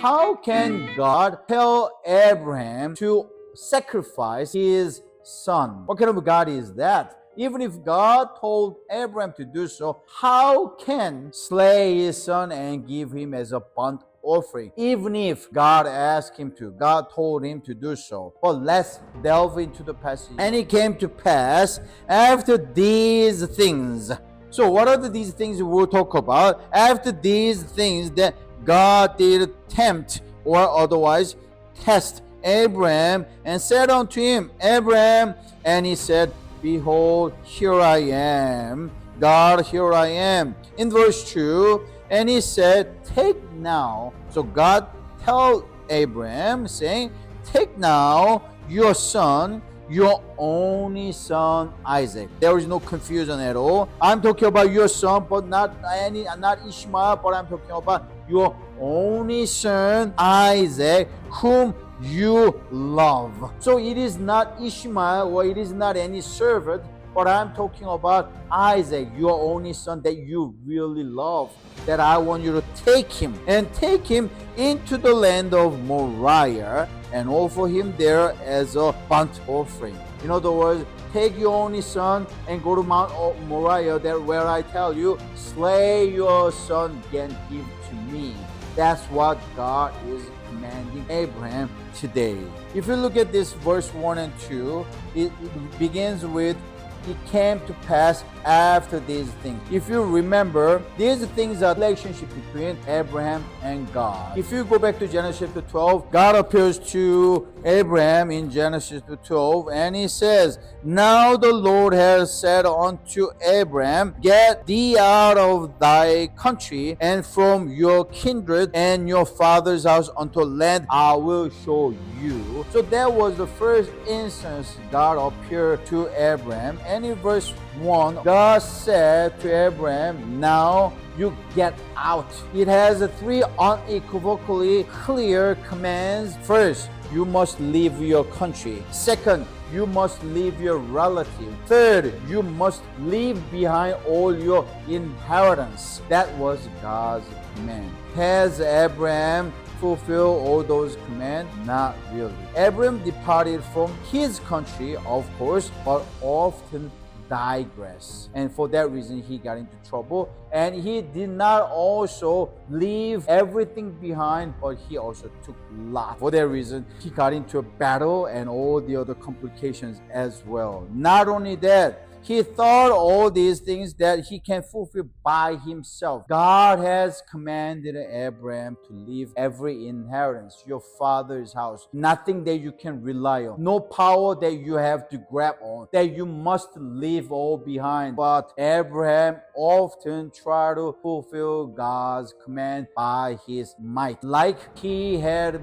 how can God tell Abraham to sacrifice his son? What kind of God is that? Even if God told Abraham to do so, how can slay his son and give him as a burnt offering? Even if God asked him to, God told him to do so. But let's delve into the passage. And it came to pass after these things. So what are these things we'll talk about? After these things that God did tempt or otherwise test Abraham and said unto him, Abraham, and he said, Behold, here I am. God, here I am. In verse 2, and he said, Take now. So God tell Abraham, saying, Take now your son, your only son Isaac. There is no confusion at all. I'm talking about your son, but not Ishmael, but I'm talking about your only son Isaac, whom you love. So it is not Ishmael or it is not any servant, but I'm talking about Isaac, your only son that you really love, that I want you to take him into the land of Moriah and offer him there as a burnt offering. In other words, take your only son and go to Mount Moriah, there where I tell you, slay your son and give to me. That's what God is commanding Abraham today. If you look at this verse 1 and 2, it begins with, it came to pass after these things. If you remember, these things are relationship between Abraham and God. If you go back to Genesis chapter 12, God appears to Abraham in Genesis chapter 12, and he says, Now the Lord has said unto Abraham, Get thee out of thy country and from your kindred and your father's house unto land I will show you. So that was the first instance God appeared to Abraham. And in verse 1, God said to Abraham, Now you get out. It has three unequivocally clear commands. First, you must leave your country. Second, you must leave your relative. Third, you must leave behind all your inheritance. That was God's command. Has Abraham fulfilled all those commands? Not really. Abraham departed from his country, of course, but often digress, and for that reason he got into trouble. And he did not also leave everything behind, but he also took Lot. For that reason he got into a battle and all the other complications as well. Not only that, he thought all these things that he can fulfill by himself. God has commanded Abraham to leave every inheritance, your father's house, nothing that you can rely on, no power that you have to grab on, that you must leave all behind. But Abraham often tried to fulfill God's command by his might, like he had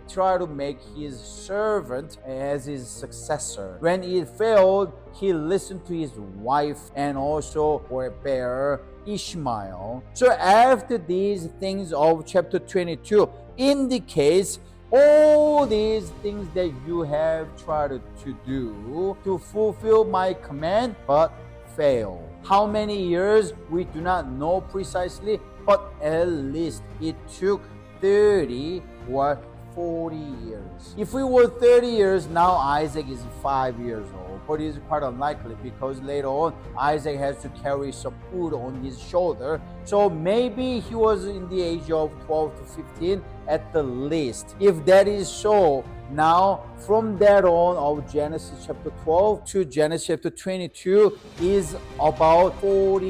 tried to make his servant as his successor. When it failed, he listened to his wife and also forbear Ishmael. So after these things of chapter 22 indicates all these things that you have tried to do to fulfill my command but fail. How many years we do not know precisely, but at least it took 30 or 40 years. If we were 30 years, now Isaac is 5 years old. But it is quite unlikely because later on Isaac has to carry some food on his shoulder. So maybe he was in the age of 12 to 15 at the least. If that is so, now from that on of Genesis chapter 12 to Genesis chapter 22 is about 40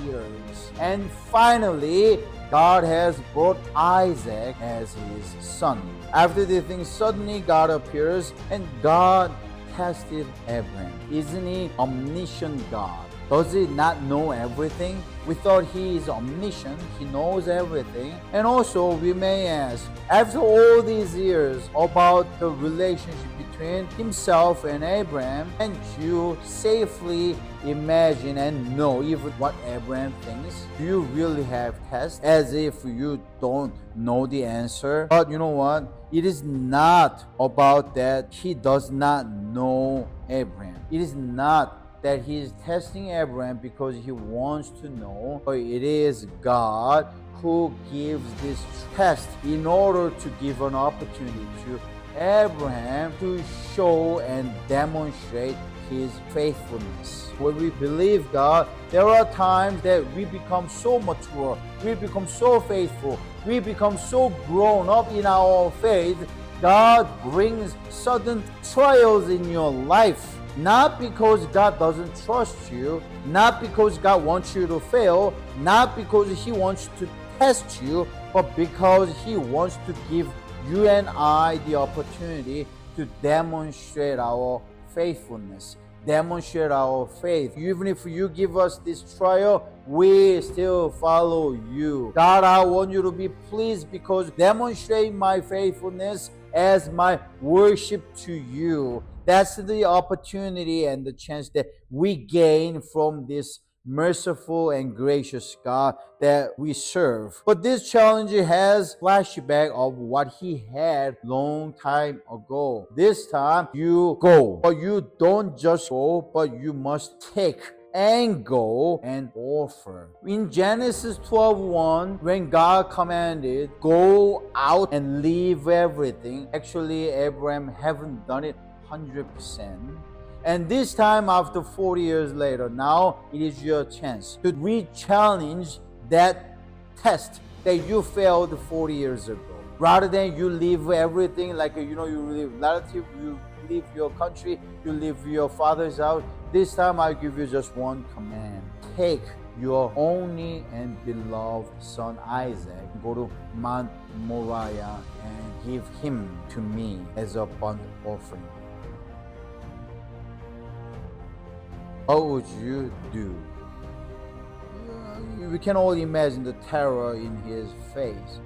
years. And finally, God has brought Isaac as his son. After these things, suddenly God appears and God tested Abraham. Isn't he omniscient God? Does he not know everything? We thought he is omniscient, he knows everything. And also we may ask, after all these years about the relationship between himself and Abraham, can you safely imagine and know even what Abraham thinks? Do you really have tests as if you don't know the answer? But you know what? It is not about that he does not know Abraham. It is not that he is testing Abraham because he wants to know, but it is God who gives this test in order to give an opportunity to Abraham to show and demonstrate his faithfulness. When we believe God, there are times that we become so mature, we become so faithful, we become so grown up in our faith. God brings sudden trials in your life. Not because God doesn't trust you, not because God wants you to fail, not because He wants to test you, but because He wants to give you and I the opportunity to demonstrate our faithfulness, demonstrate our faith. Even if you give us this trial, we still follow you. God, I want you to be pleased because demonstrate my faithfulness as my worship to you. That's the opportunity and the chance that we gain from this merciful and gracious God that we serve. But this challenge has flashback of what he had long time ago. This time you go, but you don't just go, but you must take and go and offer. In Genesis 12:1, when God commanded, go out and leave everything, actually Abraham haven't done it 100%. And this time, after 40 years later, now it is your chance to re-challenge that test that you failed 40 years ago. Rather than you leave everything, like you leave relative, you leave your country, you leave your father's house. This time I give you just one command. Take your only and beloved son Isaac, go to Mount Moriah and give him to me as a burnt offering. What would you do? We can all imagine the terror in his face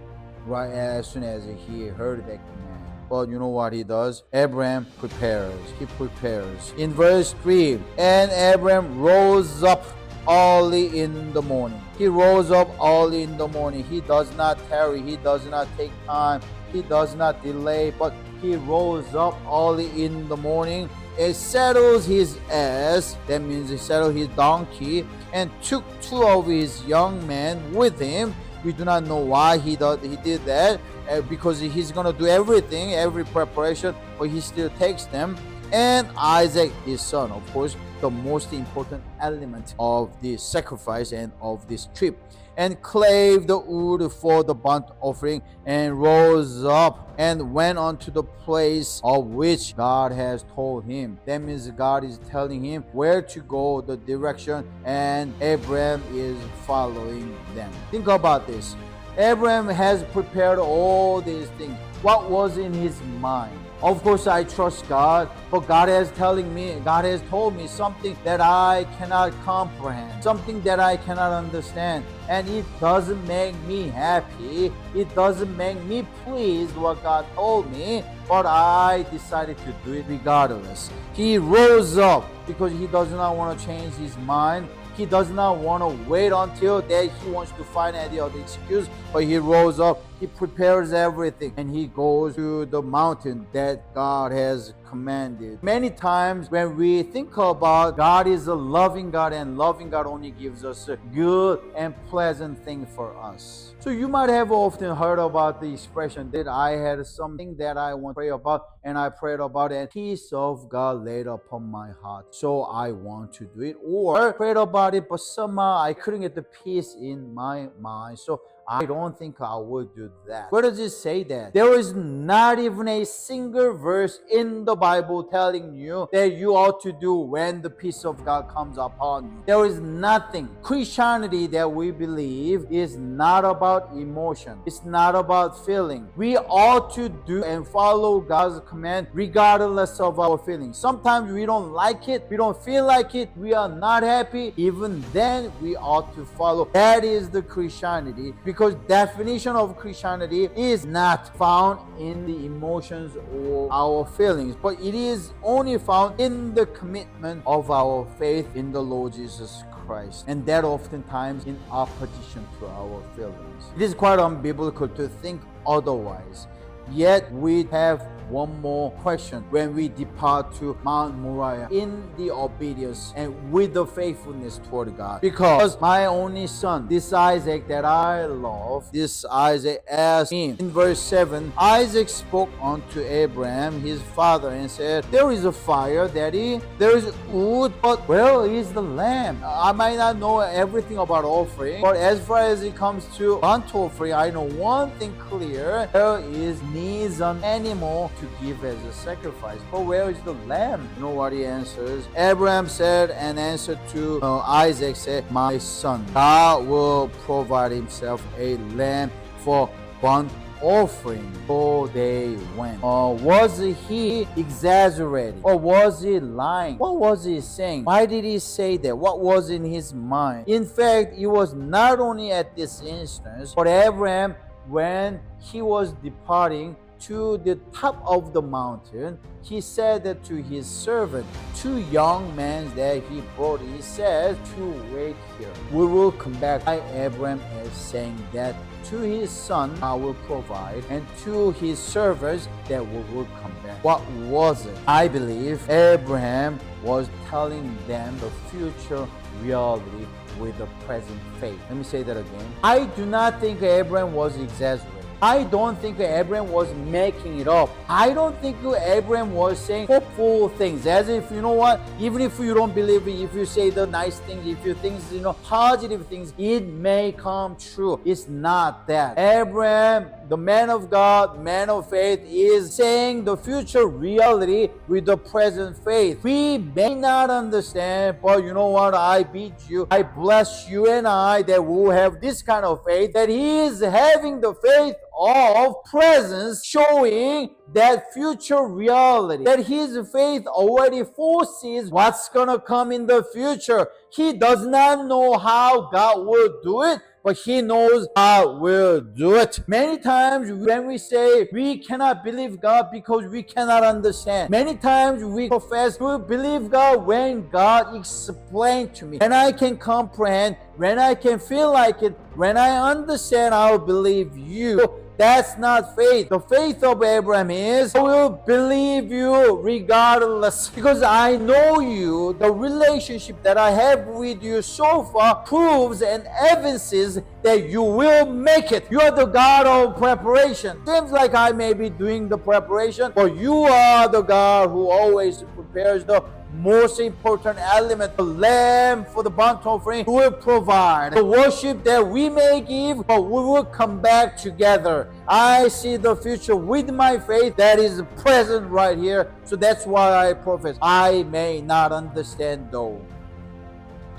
right as soon as he heard that command. But you know what he does? Abraham prepares. He prepares. In verse 3, and Abraham rose up early in the morning. He rose up early in the morning. He does not tarry. He does not take time. He does not delay, but he rose up early in the morning. He saddles his ass, that means he saddled his donkey, and took two of his young men with him. We do not know why he did that, because he's going to do everything, every preparation, but he still takes them. And Isaac, his son, of course, the most important element of this sacrifice and of this trip, and clave the wood for the burnt offering, and rose up and went on to the place of which God has told him. That means God is telling him where to go, the direction, and Abraham is following them. Think about this. Abraham has prepared all these things. What was in his mind? Of course, I trust God, but God has told me something that I cannot comprehend, something that I cannot understand, and it doesn't make me happy. It doesn't make me pleased what God told me, but I decided to do it regardless. He rose up because he does not want to change his mind. He does not want to wait until that he wants to find any other excuse, but he rose up, he prepares everything, and he goes to the mountain that God has commanded. Many times when we think about God is a loving God, and loving God only gives us a good and pleasant thing for us. So you might have often heard about the expression that I had something that I want to pray about, and I prayed about it, and peace of God laid upon my heart, so I want to do it. Or prayed about it, but somehow I couldn't get the peace in my mind, so I don't think I would do that. Where does it say that? There is not even a single verse in the Bible telling you that you ought to do when the peace of God comes upon you. There is nothing. Christianity that we believe is not about emotion. It's not about feeling. We ought to do and follow God's command regardless of our feelings. Sometimes we don't like it. We don't feel like it. We are not happy. Even then, we ought to follow. That is the Christianity. Because definition of Christianity is not found in the emotions or our feelings, but it is only found in the commitment of our faith in the Lord Jesus Christ, and that oftentimes in opposition to our feelings. It is quite unbiblical to think otherwise. Yet we have one more question when we depart to Mount Moriah in the obedience and with the faithfulness toward God. Because my only son, this Isaac that I love, this Isaac asked him. In verse 7, Isaac spoke unto Abraham his father and said, there is a fire, daddy, there is wood, but where is the lamb? I might not know everything about offering, but as far as it comes to burnt offering, I know one thing clear: there is needs an animal to give as a sacrifice. But where is the lamb? You know what he answers? Abraham said and answered to Isaac, said, my son, God will provide himself a lamb for burnt offering. So they went. Was he exaggerating or was he lying? What was he saying? Why did he say that? What was in his mind? In fact, it was not only at this instance, but Abraham, when he was departing to the top of the mountain, he said that to his servant, two young men that he brought, he said to wait here. We will come back. Abraham is saying that to his son I will provide, and to his servants that we will come back. What was it? I believe Abraham was telling them the future reality with the present faith. Let me say that again. I do not think Abraham was exaggerating. I don't think Abraham was making it up. I don't think Abraham was saying hopeful things, as if, you know what, even if you don't believe it, if you say the nice things, if you think, positive things, it may come true. It's not that. Abraham, the man of God, man of faith, is saying the future reality with the present faith. We may not understand, but you know what, I beat you. I bless you and I that we will have this kind of faith, that he is having the faith of presence, showing that future reality, that his faith already foresees what's gonna come in the future. He does not know how God will do it, but he knows God will do it. Many times when we say we cannot believe God because we cannot understand, many times we profess to believe God when God explained to me, when I can comprehend, when I can feel like it, when I understand, I will believe you. That's not faith. The faith of Abraham is, I will believe you regardless, because I know you. The relationship that I have with you so far proves and evidences that you will make it. You are the God of preparation. Seems like I may be doing the preparation, but you are the God who always prepares the most important element, the lamb for the burnt offering. Who will provide the worship that we may give, but we will come back together. I see the future with my faith that is present right here. So that's why I profess. I may not understand though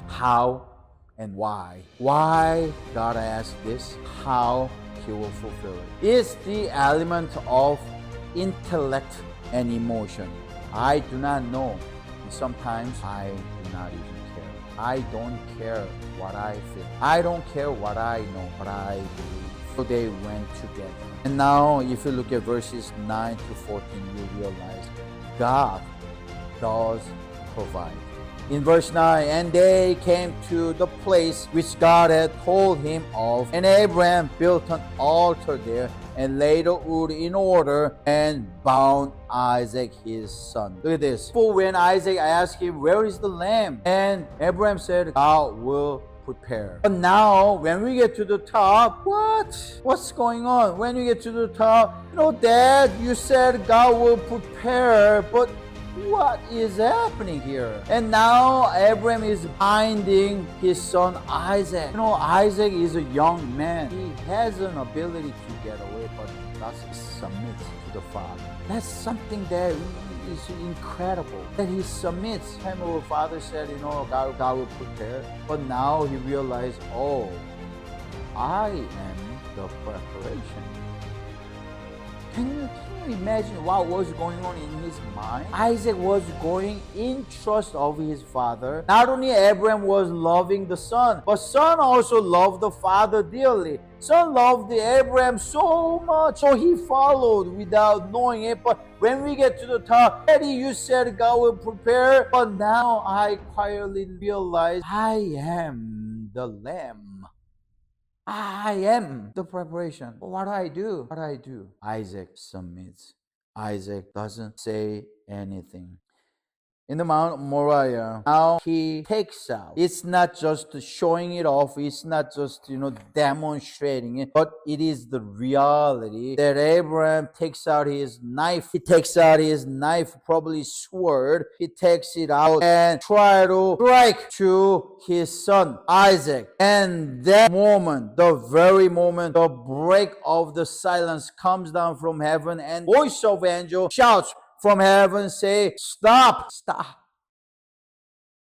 how and why. Why God asked this, how he will fulfill it. It's the element of intellect and emotion. I do not know. Sometimes I do not even care. I don't care what I feel. I don't care what I know, but I believe. So they went together. And now if you look at verses 9 to 14, you realize God does provide. In verse 9, and they came to the place which God had told him of, and Abraham built an altar there, and laid the wood in order, and bound Isaac his son. Look at this. For when Isaac asked him, where is the lamb? And Abraham said, God will prepare. But now, when we get to the top, what's going on? When we get to the top, Dad, you said God will prepare, but what is happening here? And now Abraham is binding his son Isaac. Isaac is a young man. He has an ability to get away, but he doesn't submit to the father. That's something that is incredible, that he submits. Time our father said, God will prepare. But now he realized, oh, I am the preparation. Can you imagine what was going on in his mind? Isaac was going in trust of his father. Not only Abraham was loving the son, but son also loved the father dearly. Son loved Abraham so much, so he followed without knowing it. But when we get to the top, Daddy, you said God will prepare, but now I quietly realize I am the lamb. I am the preparation. What do I do? What do I do? Isaac submits. Isaac doesn't say anything. In the Mount Moriah, now he takes out. It's not just showing it off, it's not just demonstrating it, but it is the reality that Abraham takes out his knife. He takes out his knife, probably sword. He takes it out and try to strike to his son Isaac. And that moment, the very moment, the break of the silence comes down from heaven, and voice of angel shouts from heaven, say, stop, stop.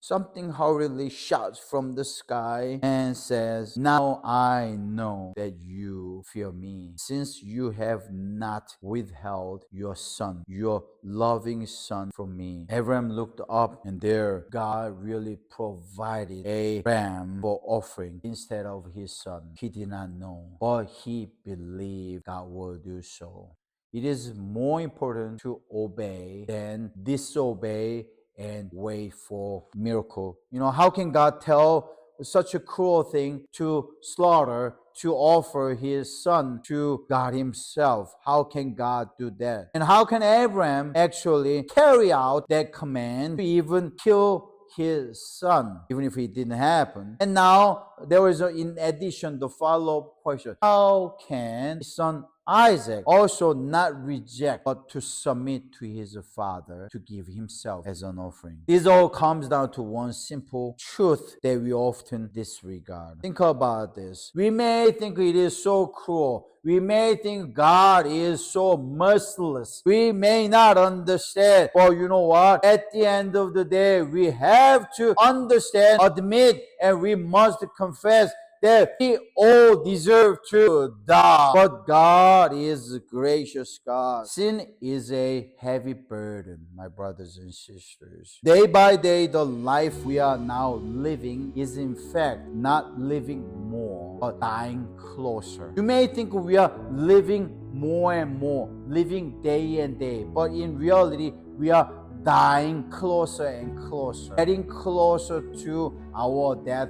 Something hurriedly shouts from the sky and says, now I know that you fear me, since you have not withheld your son, your loving son, from me. Abraham looked up, and there God really provided a ram for offering instead of his son. He did not know, but he believed God will do so. It is more important to obey than disobey and wait for miracle. How can God tell such a cruel thing to slaughter, to offer his son to God himself? How can God do that? And how can Abraham actually carry out that command to even kill his son, even if it didn't happen? And now there is, in addition, the follow-up question: how can his son Isaac also not reject, but to submit to his father, to give himself as an offering? This all comes down to one simple truth that we often disregard. Think about this. We may think it is so cruel. We may think God is so merciless. We may not understand. But you know what? At the end of the day, we have to understand, admit, and we must confess that we all deserve to die. But God is a gracious God. Sin is a heavy burden, my brothers and sisters. Day by day, the life we are now living is in fact not living more, but dying closer. You may think we are living more and more, living day and day, but in reality, we are dying closer and closer, getting closer to our death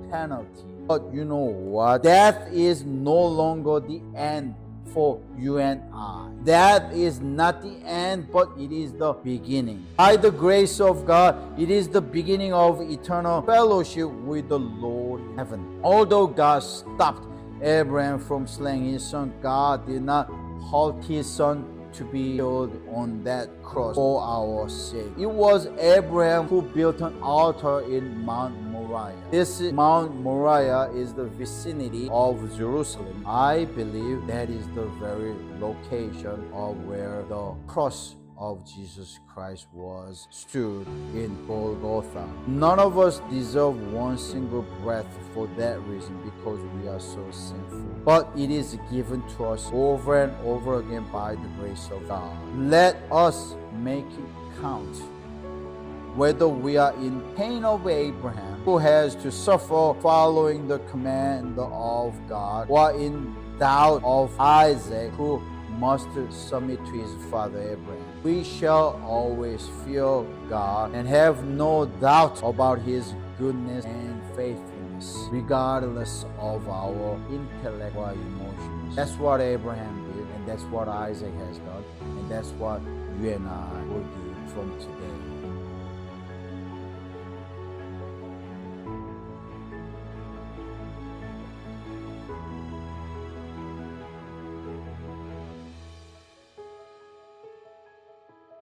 penalty. But you know what? Death is no longer the end for you and I. That is not the end, but it is the beginning. By the grace of God, it is the beginning of eternal fellowship with the Lord in heaven. Although God stopped Abraham from slaying his son, God did not halt his son to be killed on that cross for our sake. It was Abraham who built an altar in Mount Moriah. This Mount Moriah is the vicinity of Jerusalem. I believe that is the very location of where the cross of Jesus Christ was stood in Golgotha. None of us deserve one single breath for that reason, because we are so sinful. But it is given to us over and over again by the grace of God. Let us make it count. Whether we are in pain of Abraham, who has to suffer following the command of God, or in doubt of Isaac, who must submit to his father Abraham, we shall always fear God and have no doubt about his goodness and faithfulness, regardless of our intellect or emotions. That's what Abraham did, and that's what Isaac has done, and that's what you and I will do from today.